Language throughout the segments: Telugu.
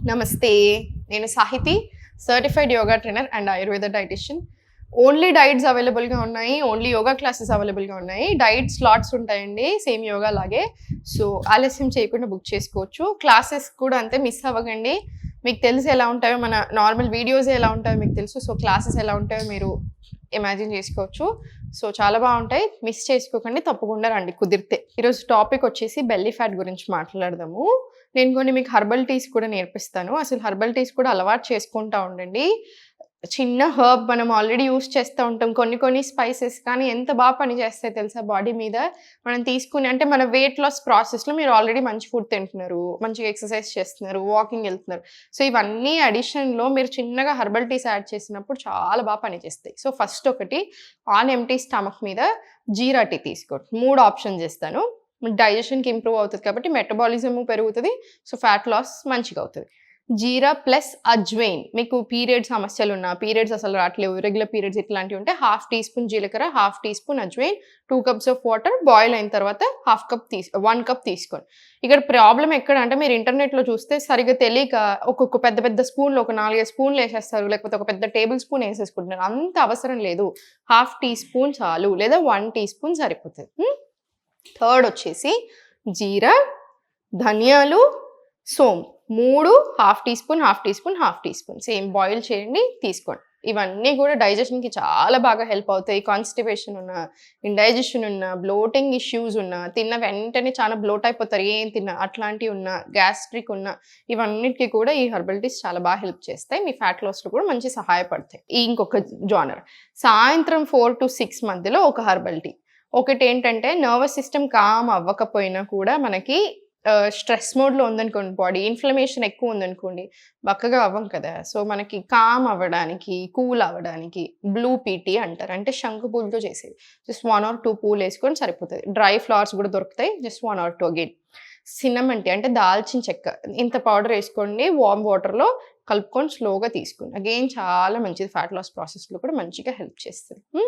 నమస్తే, నేను Sahithi, certified yoga trainer and Ayurveda dietitian. Only diets అవైలబుల్గా ఉన్నాయి, ఓన్లీ యోగా క్లాసెస్ అవైలబుల్గా ఉన్నాయి. డైట్ స్లాట్స్ ఉంటాయండి సేమ్ యోగా లాగే. సో ఆలస్యం చేయకుండా బుక్ చేసుకోవచ్చు. క్లాసెస్ కూడా అంతే, మిస్ అవ్వకండి. మీకు తెలుసు ఎలా ఉంటాయో, మన నార్మల్ వీడియోస్ ఎలా ఉంటాయో మీకు తెలుసు. సో క్లాసెస్ ఎలా ఉంటాయో మీరు ఇమాజిన్ చేసుకోవచ్చు. సో చాలా బాగుంటాయి, మిస్ చేసుకోకండి, తప్పకుండా రండి కుదిరితే. ఈరోజు టాపిక్ వచ్చేసి బెల్లీ ఫ్యాట్ గురించి మాట్లాడదాము. నేను కొన్ని మీకు హర్బల్ టీస్ కూడా నేర్పిస్తాను. అసలు హర్బల్ టీస్ కూడా అలవాటు చేసుకుంటా ఉండండి. చిన్న హర్బ్ మనం ఆల్రెడీ యూస్ చేస్తూ ఉంటాం, కొన్ని స్పైసెస్, కానీ ఎంత బాగా పనిచేస్తాయి తెలుసా బాడీ మీద. మనం తీసుకుని అంటే మన వెయిట్ లాస్ ప్రాసెస్లో మీరు ఆల్రెడీ మంచి ఫుడ్ తింటున్నారు, మంచిగా ఎక్సర్సైజ్ చేస్తున్నారు, వాకింగ్ వెళ్తున్నారు. సో ఇవన్నీ అడిషన్లో మీరు చిన్నగా హర్బల్ టీస్ యాడ్ చేసినప్పుడు చాలా బాగా పనిచేస్తాయి. సో ఫస్ట్ ఒకటి, ఆన్ ఎంప్టీ స్టమక్ మీద జీరా టీ తీసుకోండి. 3 ఆప్షన్స్ ఇస్తాను. డైజెషన్కి ఇంప్రూవ్ అవుతుంది కాబట్టి మెటబాలిజం పెరుగుతుంది, సో ఫ్యాట్ లాస్ మంచిగా అవుతుంది. జీరా ప్లస్ అజ్వైన్, మీకు పీరియడ్ సమస్యలు ఉన్నా, పీరియడ్స్ అసలు రావట్లేవు, రెగ్యులర్ పీరియడ్స్ ఇట్లాంటివి ఉంటే 1/2 టీ స్పూన్ జీలకర్ర, 1/2 teaspoon ajwain, 2 cups of water, boil అయిన తర్వాత 1 కప్ తీసుకోండి. ఇక్కడ ప్రాబ్లం ఎక్కడ అంటే, మీరు ఇంటర్నెట్లో చూస్తే సరిగ్గా తెలియక ఒక్కొక్క పెద్ద స్పూన్లు, ఒక 4 స్పూన్లు వేసేస్తారు, లేకపోతే ఒక పెద్ద టేబుల్ స్పూన్ వేసేసుకుంటున్నారు. అంత అవసరం లేదు, 1/2 టీ స్పూన్ చాలు, లేదా 1 టీ స్పూన్ సరిపోతుంది. థర్డ్ వచ్చేసి జీరా, ధనియాలు, సోంపు, 3 1/2 teaspoon, 1/2 teaspoon, 1/2 teaspoon same boil చేయండి, తీసుకోండి. ఇవన్నీ కూడా డైజెషన్కి చాలా బాగా హెల్ప్ అవుతాయి. కాన్స్టిపేషన్ ఉన్నా, ఇండైజెషన్ ఉన్నా, బ్లోటింగ్ ఇష్యూస్ ఉన్నా, తిన్న వెంటనే చాలా బ్లోట్ అయిపోతారు ఏం తిన్నా, అట్లాంటివి ఉన్నా, గ్యాస్ట్రిక్ ఉన్నా, ఇవన్నిటికీ కూడా ఈ హెర్బల్ టీస్ చాలా బాగా హెల్ప్ చేస్తాయి. మీ ఫ్యాట్ లాస్లో కూడా మంచి సహాయపడతాయి. ఇంకొక జానర్, సాయంత్రం 4 to 6 మధ్యలో ఒక హెర్బల్ టీ. ఒకటి ఏంటంటే, నర్వస్ సిస్టమ్ కామ్ అవ్వకపోయినా కూడా మనకి స్ట్రెస్ మోడ్లో ఉందనుకోండి, బాడీ ఇన్ఫ్లమేషన్ ఎక్కువ ఉందనుకోండి, బక్కగా అవ్వం కదా. సో మనకి కామ్ అవ్వడానికి, కూల్ అవ్వడానికి బ్లూ పీటీ అంటారు, అంటే శంకు పూలతో చేసేది. జస్ట్ 1 or 2 పూలు వేసుకొని సరిపోతుంది. డ్రై ఫ్లవర్స్ కూడా దొరుకుతాయి, just 1 or 2 again. Cinnamon tea అంటే దాల్చిన చెక్క, ఇంత పౌడర్ వేసుకోండి, వార్మ్ వాటర్లో కలుపుకొని స్లోగా తీసుకోండి. అగైన్ చాలా మంచిది, ఫ్యాట్ లాస్ ప్రాసెస్లో కూడా మంచిగా హెల్ప్ చేస్తుంది.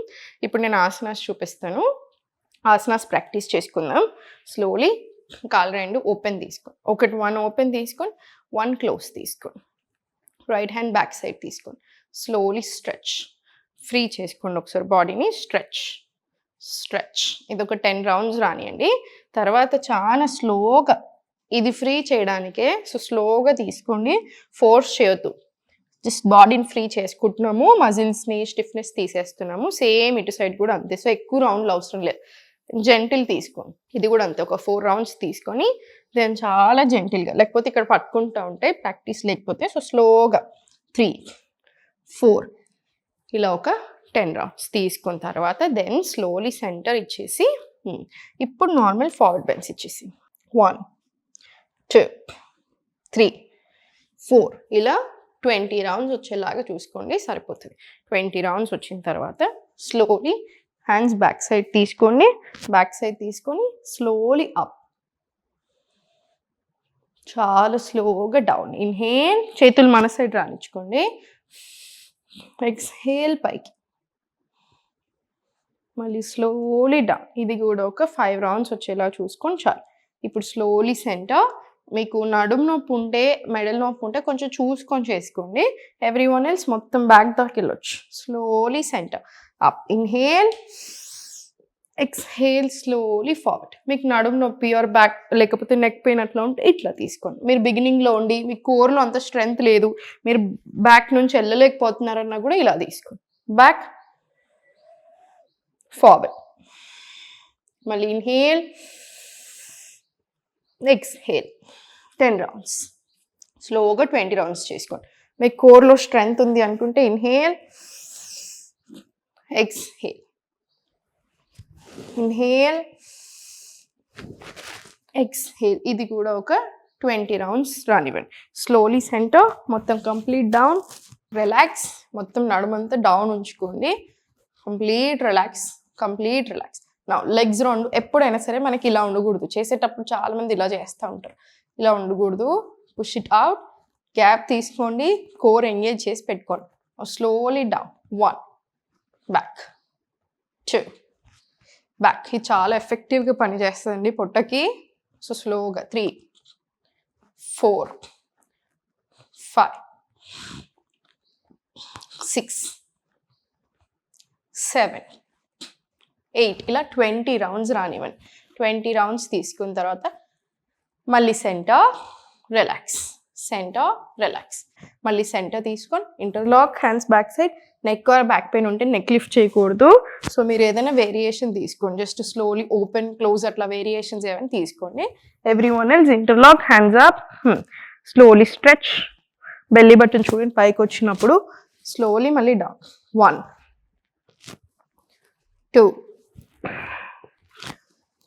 ఇప్పుడు నేను ఆసనాస్ చూపిస్తాను, ఆసనాస్ ప్రాక్టీస్ చేసుకుందాం. స్లోలీ కాళ్ళు 2 ఓపెన్ తీసుకోండి. 1 ఓపెన్ తీసుకొని 1 క్లోజ్ తీసుకోండి. రైట్ హ్యాండ్ బ్యాక్ సైడ్ తీసుకోండి. స్లోలీ స్ట్రెచ్, ఫ్రీ చేసుకోండి ఒకసారి బాడీని. స్ట్రెచ్ ఇది ఒక 10 రౌండ్స్ రానియండి. తర్వాత చాలా స్లోగా, ఇది ఫ్రీ చేయడానికే, సో స్లోగా తీసుకోండి, ఫోర్స్ చేయొద్దు. జస్ట్ బాడీని ఫ్రీ చేసుకుంటున్నాము, మజిల్స్ని స్టిఫ్నెస్ తీసేస్తున్నాము. సేమ్ ఇటు సైడ్ కూడా అంతే. సో ఎక్కువ రౌండ్లు అవసరం లేదు, జెంటిల్ తీసుకోండి. ఇది కూడా అంతే, ఒక 4 రౌండ్స్ తీసుకొని దెన్ చాలా జెంటిల్గా, లేకపోతే ఇక్కడ పట్టుకుంటూ ఉంటే ప్రాక్టీస్ లేకపోతే, సో స్లోగా 3 4 ఇలా ఒక 10 రౌండ్స్ తీసుకున్న తర్వాత దెన్ స్లోలీ సెంటర్ ఇచ్చేసి, ఇప్పుడు నార్మల్ ఫార్వర్డ్ బెండ్స్ ఇచ్చేసి 1 2 3 4 ఇలా 20 రౌండ్స్ వచ్చేలాగా చూసుకోండి, సరిపోతుంది. 20 రౌండ్స్ వచ్చిన తర్వాత స్లోలీ హ్యాండ్స్ బ్యాక్ సైడ్ తీసుకోండి, స్లోలీ అప్, చాలా స్లోగా డౌన్. ఇన్హేల్, చేతులు మన సైడ్ రానిచ్చుకోండి. ఎక్స్హేల్ పైకి, మళ్ళీ స్లోలీ డౌన్. ఇది కూడా ఒక 5 రౌండ్స్ వచ్చేలా చూసుకొని చాలు. ఇప్పుడు స్లోలీ సెంటర్. మీకు నడుము నొప్పి ఉంటే, మెడల్ నొప్పి ఉంటే కొంచెం చూసుకొని చేసుకోండి. ఎవ్రీవన్ ఎల్స్ మొత్తం బ్యాక్ దాకా వెళ్ళొచ్చు. Slowly centre up, inhale, exhale, slowly forward. మీకు నడుము నొప్పి ఆర్ బ్యాక్ లేకపోతే నెక్ పెయిన్ అట్లా ఉంటే ఇట్లా తీసుకోండి. మీరు బిగినింగ్లో ఉండి మీ కోర్లో అంత స్ట్రెంగ్త్ లేదు, మీరు బ్యాక్ నుంచి వెళ్ళలేకపోతున్నారన్నా కూడా ఇలా తీసుకోండి. బ్యాక్, ఫార్వర్డ్, మళ్ళీ ఇన్హేల్, ఎక్స్హేల్. 10 రౌండ్స్ స్లోగా 20 రౌండ్స్ చేసుకోండి. మీకు కోర్లో స్ట్రెంగ్త్ ఉంది అనుకుంటే ఇన్హేల్, ఎక్స్హేల్, ఇన్హేల్, ఎక్స్హేల్. ఇది కూడా ఒక 20 రౌండ్స్ రానివ్వండి. స్లోలీ సెంటర్, మొత్తం కంప్లీట్ డౌన్, రిలాక్స్, మొత్తం నడుమంతా డౌన్ ఉంచుకోండి. Complete relax. నా లెగ్స్ 2 ఎప్పుడైనా సరే మనకి ఇలా ఉండకూడదు. చేసేటప్పుడు చాలా మంది ఇలా చేస్తూ ఉంటారు, ఇలా ఉండకూడదు. పుష్ ఇట్ అవుట్, గ్యాప్ తీసుకోండి, కోర్ ఎంగేజ్ చేసి పెట్టుకోండి. Slowly down, 1 back, 2 back. ఇది చాలా ఎఫెక్టివ్గా పనిచేస్తుందండి పొట్టకి. సో స్లోగా 3 4 5, 6, 7, 8 ఇలా 20 రౌండ్స్ రానివ్వండి. 20 రౌండ్స్ తీసుకున్న తర్వాత మళ్ళీ సెంటర్ రిలాక్స్, సెంటర్ రిలాక్స్, మళ్ళీ సెంటర్ తీసుకొని interlock hands back side. Neck are back pain ఉంటే నెక్ లిఫ్ట్ చేయకూడదు. సో మీరు ఏదైనా వేరియేషన్ తీసుకోండి, జస్ట్ స్లోలీ ఓపెన్ క్లోజ్ అట్లా వేరియేషన్స్ ఏమైనా తీసుకోండి. Everyone else interlock hands up, slowly stretch. Belly button చూడండి పైకి వచ్చినప్పుడు స్లోలీ మళ్ళీ డౌన్. 1, 2,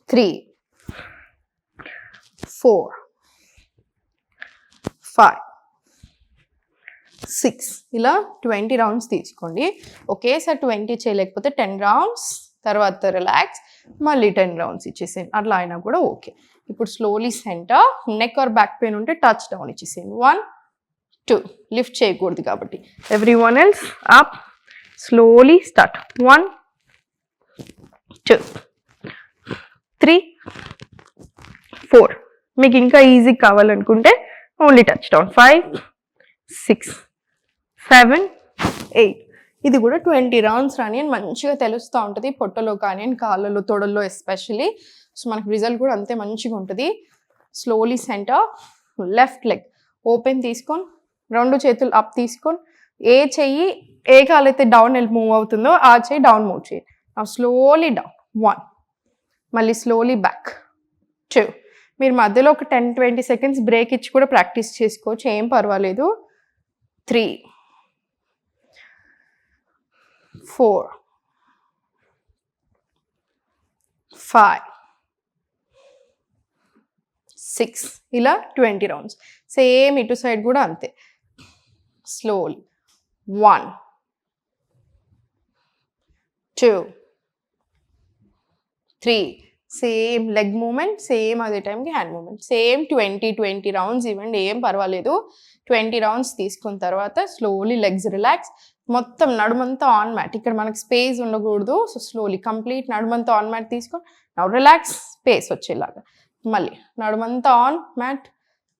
3, 4, 5, 6 ఇలా 20 రౌండ్స్ తీసుకోండి. ఒకేసారి 20 చేయలేకపోతే 10 రౌండ్స్ తర్వాత రిలాక్స్, మళ్ళీ 10 రౌండ్స్ ఇచ్చేసేయండి. అట్లా అయినా కూడా ఓకే. ఇప్పుడు slowly centre, neck are back pain ఉంటే టచ్ డౌన్ ఇచ్చేసేయండి. 1, 2 లిఫ్ట్ చేయకూడదు కాబట్టి. Everyone else up, slowly start. 1, 2, 3, 4. మీకు ఇంకా ఈజీ కావాలనుకుంటే ఓన్లీ టచ్ డౌన్. 5, 6, 7, 8. ఇది కూడా 20 రౌండ్స్ రాని అని మంచిగా తెలుస్తూ ఉంటుంది పొట్టలో కానీ కాళ్ళలో తొడల్లో ఎస్పెషలీ. సో మనకు రిజల్ట్ కూడా అంతే మంచిగా ఉంటుంది. Slowly centre, left leg open తీసుకొని 2 చేతులు అప్ తీసుకొని ఏ చెయ్యి ఏ కాలైతే డౌన్ మూవ్ అవుతుందో ఆ చెయ్యి డౌన్ మూవ్ చేయండి. Slowly down. 1, మళ్ళీ స్లోలీ బ్యాక్. 2. మీరు మధ్యలో ఒక 10-20 సెకండ్స్ బ్రేక్ ఇచ్చి కూడా ప్రాక్టీస్ చేసుకోవచ్చు, ఏం పర్వాలేదు. 3, 4, 5, 6 ఇలా 20 రౌండ్స్. సేమ్ ఇటు సైడ్ కూడా అంతే. Slowly 1, 2, 3. Same leg moment, same అదే టైంకి హ్యాండ్ మూమెంట్, సేమ్ 20 రౌండ్స్ ఇవ్వండి, ఏం పర్వాలేదు. 20 రౌండ్స్ తీసుకున్న తర్వాత స్లోలీ లెగ్స్ రిలాక్స్. మొత్తం నడుమంతా ఆన్ మ్యాట్, ఇక్కడ మనకు స్పేస్ ఉండకూడదు. సో స్లోలీ కంప్లీట్ నడుమంతా ఆన్ మ్యాట్ తీసుకొని నౌ రిలాక్స్, స్పేస్ వచ్చేలాగా. మళ్ళీ నడుమంతా on mat,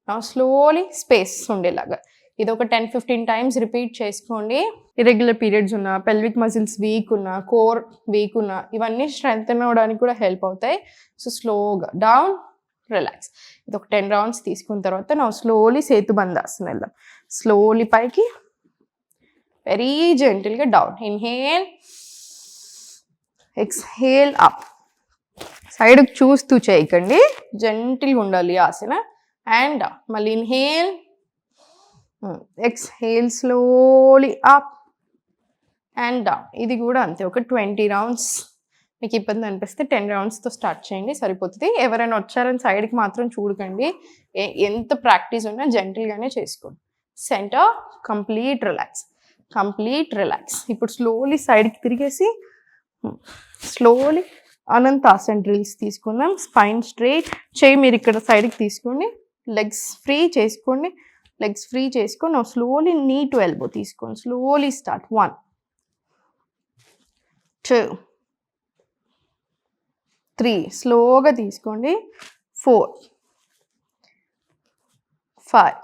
now slowly space ఉండేలాగా. ఇది ఒక 10-15 టైమ్స్ రిపీట్ చేసుకోండి. ఇర్రెగ్యులర్ పీరియడ్స్ ఉన్న, పెల్విక్ మజిల్స్ వీక్ ఉన్న, కోర్ వీక్ ఉన్న, ఇవన్నీ స్ట్రెంగ్తెన్ అవ్వడానికి కూడా హెల్ప్ అవుతాయి. సో స్లోగా డౌన్, రిలాక్స్. ఇది ఒక 10 రౌండ్స్ తీసుకున్న తర్వాత నా స్లోలీ సేతుబంధాసన వెళ్దాం. స్లోలీ పైకి, వెరీ జెంటిల్గా డౌన్. Inhale, exhale up. సైడ్కి చూస్తూ చేయకండి, జెంటిల్గా ఉండాలి ఆసన. అండ్ మళ్ళీ inhale, exhale slowly up and down. ఇది కూడా అంతే, ఒక 20 రౌండ్స్. మీకు ఇబ్బంది అనిపిస్తే 10 రౌండ్స్తో స్టార్ట్ చేయండి, సరిపోతుంది. ఎవరైనా వచ్చారని సైడ్కి మాత్రం చూడకండి, ఎంత ప్రాక్టీస్ ఉన్నా జెంటిల్గానే చేసుకోండి. Centre, complete relax, complete relax. ఇప్పుడు స్లోలీ సైడ్కి తిరిగేసి స్లోలీ అనంతాసన్ డ్రిల్స్ తీసుకుందాం. స్పైన్ స్ట్రైట్, చేయి మీరు ఇక్కడ సైడ్కి తీసుకోండి, లెగ్స్ ఫ్రీ చేసుకోండి, లెగ్స్ ఫ్రీ చేసుకొని స్లోలీ నీ టు ఎల్బో తీసుకోండి. Slowly start. 1, 2, 3 స్లోగా తీసుకోండి. 4, 5,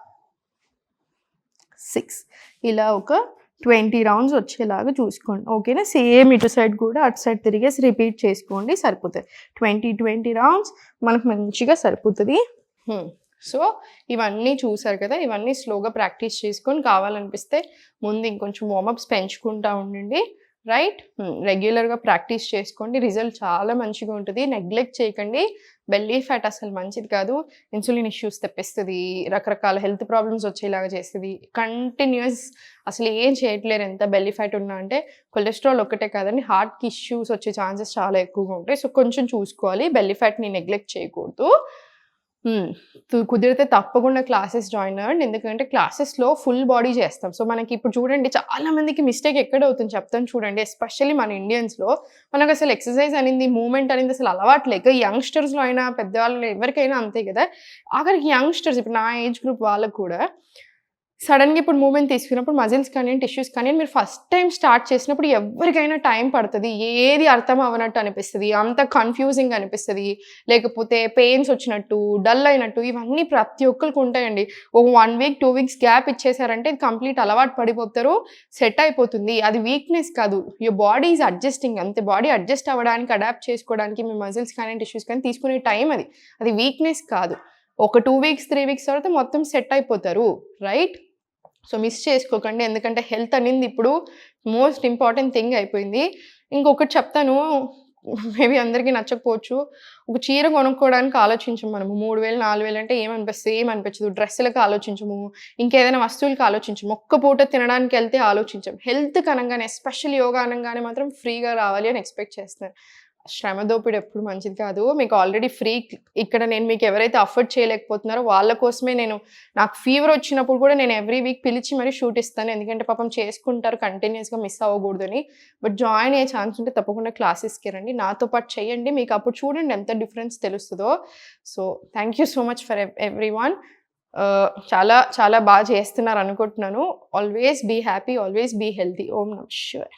6 ఇలా ఒక 20 రౌండ్స్ వచ్చేలాగా చూసుకోండి. ఓకేనా? సేమ్ ఇటు సైడ్ కూడా అటు సైడ్ తిరిగేసి రిపీట్ చేసుకోండి, సరిపోతుంది. 20 రౌండ్స్ మనకు మంచిగా సరిపోతుంది. సో ఇవన్నీ చూసారు కదా, ఇవన్నీ స్లోగా ప్రాక్టీస్ చేసుకొని కావాలనిపిస్తే ముందు ఇంకొంచెం వార్మప్స్ పెంచుకుంటూ ఉండండి. రైట్? రెగ్యులర్గా ప్రాక్టీస్ చేసుకోండి, రిజల్ట్ చాలా మంచిగా ఉంటుంది. నెగ్లెక్ట్ చేయకండి. బెల్లీ ఫ్యాట్ అసలు మంచిది కాదు, ఇన్సులిన్ ఇష్యూస్ తెప్పిస్తుంది, రకరకాల హెల్త్ ప్రాబ్లమ్స్ వచ్చేలాగా చేస్తుంది. కంటిన్యూస్ అసలు ఏం చేయట్లేరు ఎంత బెల్లీ ఫ్యాట్ ఉన్నా అంటే. కొలెస్ట్రాల్ ఒక్కటే కాదండి, హార్ట్కి ఇష్యూస్ వచ్చే ఛాన్సెస్ చాలా ఎక్కువగా ఉంటాయి. సో కొంచెం చూసుకోవాలి, బెల్లీ ఫ్యాట్ని నెగ్లెక్ట్ చేయకూడదు. కుదిరితే తప్పకుండా క్లాసెస్ జాయిన్ అవ్వండి, ఎందుకంటే క్లాసెస్లో ఫుల్ బాడీ చేస్తాం. సో మనకి ఇప్పుడు చూడండి, చాలా మందికి మిస్టేక్ ఎక్కడ అవుతుంది చెప్తాను చూడండి. ఎస్పెషల్లీ మన ఇండియన్స్లో మనకు అసలు ఎక్సర్సైజ్ అనేది, మూమెంట్ అనేది అసలు అలవాటు లేక, యంగ్స్టర్స్లో అయినా పెద్దవాళ్ళు ఎవరికైనా అంతే కదా. ఆఖరికి యంగ్స్టర్స్, ఇప్పుడు నా ఏజ్ గ్రూప్ వాళ్ళకు కూడా సడన్‌గా ఇప్పుడు మూవ్‌మెంట్ తీసుకున్నప్పుడు మజిల్స్ కానీ, టిష్యూస్ కానీ మీరు ఫస్ట్ టైమ్ స్టార్ట్ చేసినప్పుడు ఎవ్వరికైనా టైం పడతది. ఏది అర్థం అవ్వనట్టు అనిపిస్తది. అంత కన్‌ఫ్యూజింగ్‌గా అనిపిస్తది. లేకపోతే పెయిన్స్ వచ్చినట్టు, డల్ అయినట్టు ఇవన్నీ ప్రతి ఒక్కళ్ళకి ఉంటాయండి. ఒక 1 వీక్, 2 వీక్స్ గ్యాప్ ఇచ్చేసారంటే ఇది కంప్లీట్ అలవాటు పడిపోతారు. సెట్ అయిపోతుంది. అది వీక్‌నెస్ కాదు. యువర్ బాడీ ఈస్ అడ్జస్టింగ్ అంతే. బాడీ అడ్జస్ట్ అవ్వడానికి, అడాప్ట్ చేసుకోవడానికి మీ మజిల్స్ కానీ, టిష్యూస్ కానీ తీసుకునే టైం అది. అది వీక్‌నెస్ కాదు. ఒక 2 వీక్స్, 3 వీక్స్ తర్వాత మొత్తం సెట్ అయిపోతారు. రైట్? సో, మిస్ చేసుకోకండి. ఎందుకంటే హెల్త్ అనేది ఇప్పుడు మోస్ట్ ఇంపార్టెంట్ థింగ్ అయిపోయింది. ఇంకొకటి చెప్తాను. మేబీ అందరికీ నచ్చకపోవచ్చు. ఒక చీర కొనుక్కోవడానికి ఆలోచించము మనము. 3000, 4000 అంటే ఏమనిపిస్తది? ఏమనిపించదు. డ్రెస్సులకి ఆలోచించము. ఇంకేదైనా వస్తువులకి ఆలోచించము. ఒక్క పూట తినడానికెళ్తే ఆలోచించం. హెల్త్‌కి అనంగానే ఎస్పెషల్లీ యోగా అనంగానే మాత్రం ఫ్రీగా రావాలి అని ఎక్స్‌పెక్ట్ చేస్తున్నారు. శ్రమ దోపిడి ఎప్పుడు మంచిది కాదు. మీకు ఆల్రెడీ ఫ్రీ ఇక్కడ నేను మీకు ఎవరైతే అఫోర్డ్ చేయలేకపోతున్నారో వాళ్ళ కోసమే నాకు ఫీవర్ వచ్చినప్పుడు కూడా నేను ఎవ్రీ వీక్ పిలిచి మరీ షూట్ ఇస్తాను. ఎందుకంటే పాపం చేసుకుంటారు కంటిన్యూయస్‌గా మిస్ అవ్వకూడదని. బట్ జాయిన్ అయ్యే ఛాన్స్ ఉంటే తప్పకుండా క్లాసెస్‌కి రండి. నాతో పాటు చేయండి. మీకు అప్పుడు చూడండి ఎంత డిఫరెన్స్ తెలుస్తదో. So, thank you so much for everyone. చాలా చాలా చేస్తున్నారు అనుకుంటున్నాను. Always be happy. Always be healthy. ఓం నమః శివాయ.